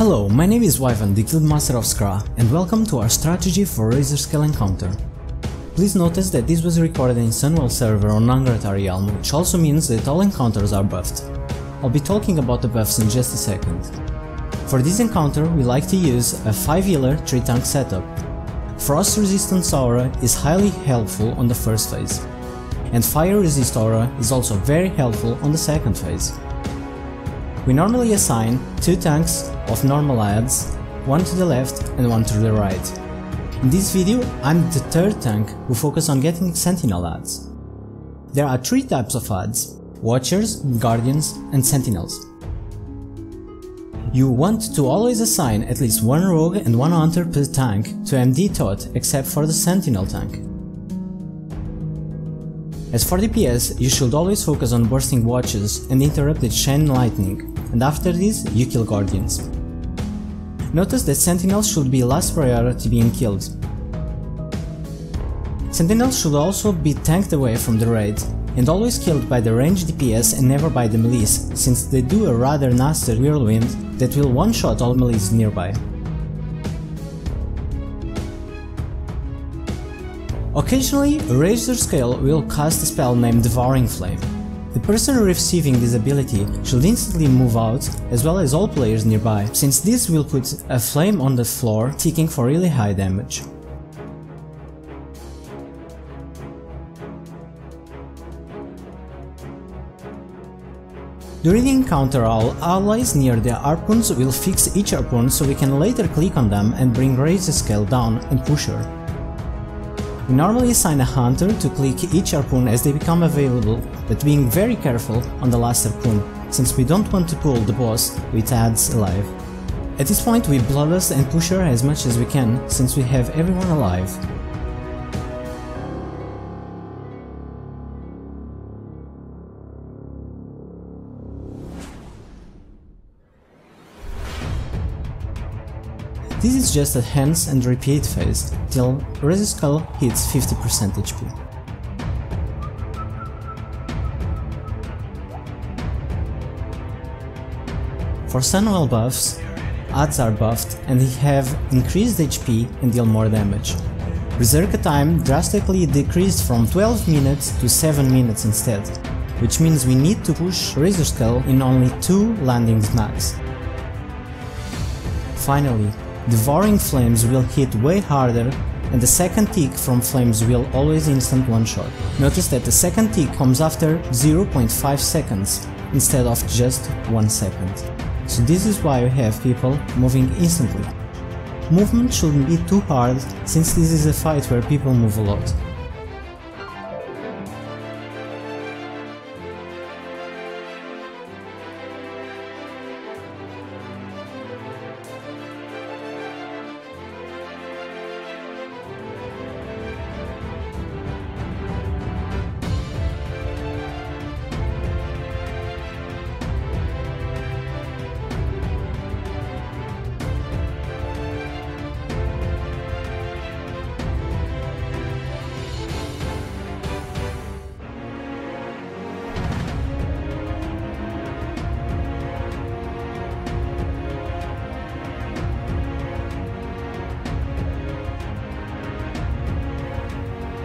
Hello, my name is Wyvern, the Guild Master of Skra, and welcome to our strategy for Razorscale encounter. Please notice that this was recorded in Sunwell server on Angrathar realm, which also means that all encounters are buffed. I'll be talking about the buffs in just a second. For this encounter, we like to use a 5 healer 3 tank setup. Frost resistance aura is highly helpful on the first phase, and fire resist aura is also very helpful on the second phase. We normally assign 2 tanks of normal adds, one to the left and one to the right. In this video, I'm the third tank who focus on getting sentinel adds. There are 3 types of adds: Watchers, Guardians and Sentinels. You want to always assign at least 1 rogue and 1 hunter per tank to MD Tot except for the sentinel tank. As for DPS, you should always focus on bursting watches and interrupted chain lightning, and after this you kill guardians. Notice that sentinels should be last priority being killed. Sentinels should also be tanked away from the raid, and always killed by the ranged DPS and never by the melees, since they do a rather nasty whirlwind that will one-shot all melees nearby. Occasionally, Razorscale will cast a spell named Devouring Flame. The person receiving this ability should instantly move out, as well as all players nearby, since this will put a flame on the floor, ticking for really high damage. During the encounter, all allies near the harpoons will fix each harpoon so we can later click on them and bring Razorscale down and push her. We normally assign a hunter to click each harpoon as they become available, but being very careful on the last harpoon, since we don't want to pull the boss with adds alive. At this point we bloodlust and push her as much as we can, since we have everyone alive. This is just a hands and repeat phase, till Razorscale hits 50% HP. For Sunwell buffs, adds are buffed and they have increased HP and deal more damage. Berserker time drastically decreased from 12 minutes to 7 minutes instead, which means we need to push Razorscale in only 2 landings max. Finally, Devouring Flames will hit way harder, and the second tick from flames will always instant one-shot. Notice that the second tick comes after 0.5 seconds, instead of just 1 second. So this is why we have people moving instantly. Movement shouldn't be too hard, since this is a fight where people move a lot.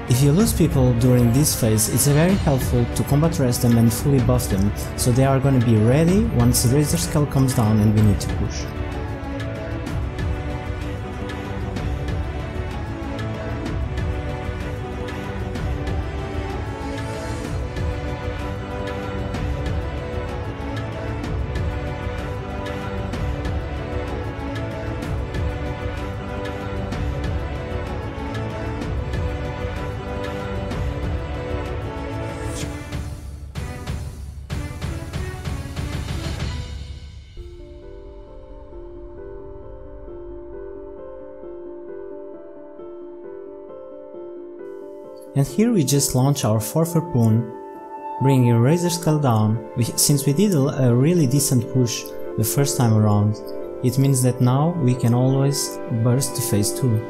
If you lose people during this phase, it's very helpful to combat rest them and fully buff them, so they are gonna be ready once Razorscale comes down and we need to push. And here we just launch our 4th harpoon, bringing Razorscale down. Since we did a really decent push the first time around, it means that now we can always burst to phase 2.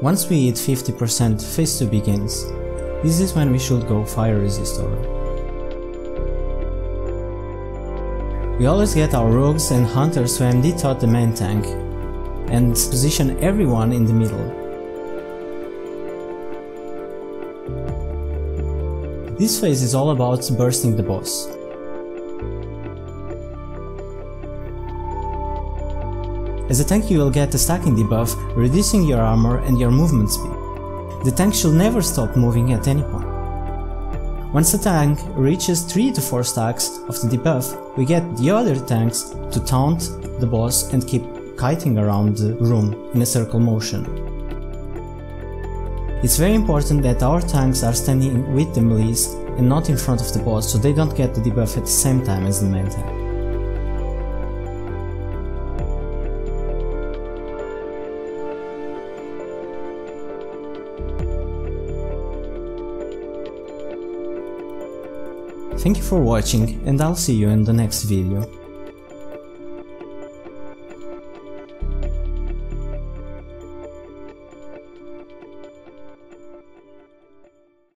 Once we hit 50%, phase 2 begins. This is when we should go fire resistor. We always get our rogues and hunters to MD tot the main tank and position everyone in the middle. This phase is all about bursting the boss. As a tank you will get a stacking debuff, reducing your armor and your movement speed. The tank should never stop moving at any point. Once the tank reaches 3 to 4 stacks of the debuff, we get the other tanks to taunt the boss and keep kiting around the room in a circle motion. It's very important that our tanks are standing with the melees and not in front of the boss, so they don't get the debuff at the same time as the main tank. Thank you for watching, and I'll see you in the next video.